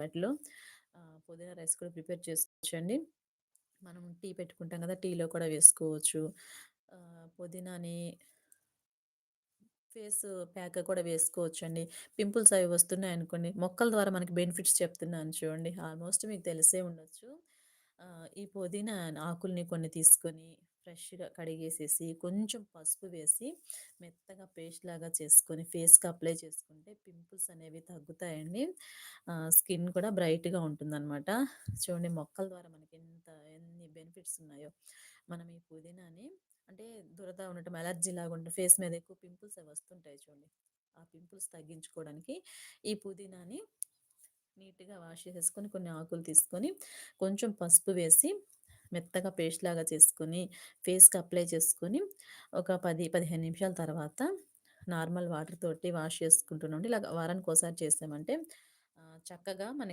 వాటిలో పుదీనా రైస్ కూడా ప్రిపేర్ చేసుకోవచ్చండి. మనం టీ పెట్టుకుంటాం కదా! టీలో కూడా వేసుకోవచ్చు. పుదీనాని ఫేస్ ప్యాక్ కూడా వేసుకోవచ్చండి. పింపుల్స్ అవి వస్తున్నాయనుకోండి, మొక్కల ద్వారా మనకి బెనిఫిట్స్ చెప్తున్నాను చూడండి. ఆల్మోస్ట్ మీకు తెలిసే ఉండొచ్చు. ఈ పుదీనా ఆకుల్ని కొన్ని తీసుకొని ఫ్రెష్‌గా కడిగేసేసి, కొంచెం పసుపు వేసి, మెత్తగా పేస్ట్ లాగా చేసుకొని ఫేస్‌కి అప్లై చేసుకుంటే పింపుల్స్ అనేవి తగ్గుతాయండి. స్కిన్ కూడా బ్రైట్‌గా ఉంటుందనమాట. చూడండి మొక్కల ద్వారా మనకి ఎన్ని బెనిఫిట్స్ ఉన్నాయో. మనం ఈ పుదీనాని అంటే దురద ఉండటం, అలర్జీ లాగా ఉండటం, ఫేస్ మీద ఎక్కువ పింపుల్స్ అవి వస్తుంటాయి చూడండి. ఆ పింపుల్స్ తగ్గించుకోవడానికి ఈ పుదీనాని నీట్‌గా వాష్ చేసేసుకొని, కొన్ని ఆకులు తీసుకొని, కొంచెం పసుపు వేసి, మెత్తగా పేస్ట్ లాగా చేసుకొని, ఫేస్‌కి అప్లై చేసుకొని, ఒక 10, 15 నిమిషాల తర్వాత నార్మల్ వాటర్ తోటి వాష్ చేసుకుంటున్నామండి. ఇలాగ వారానికోసారి చేసామంటే చక్కగా మనకి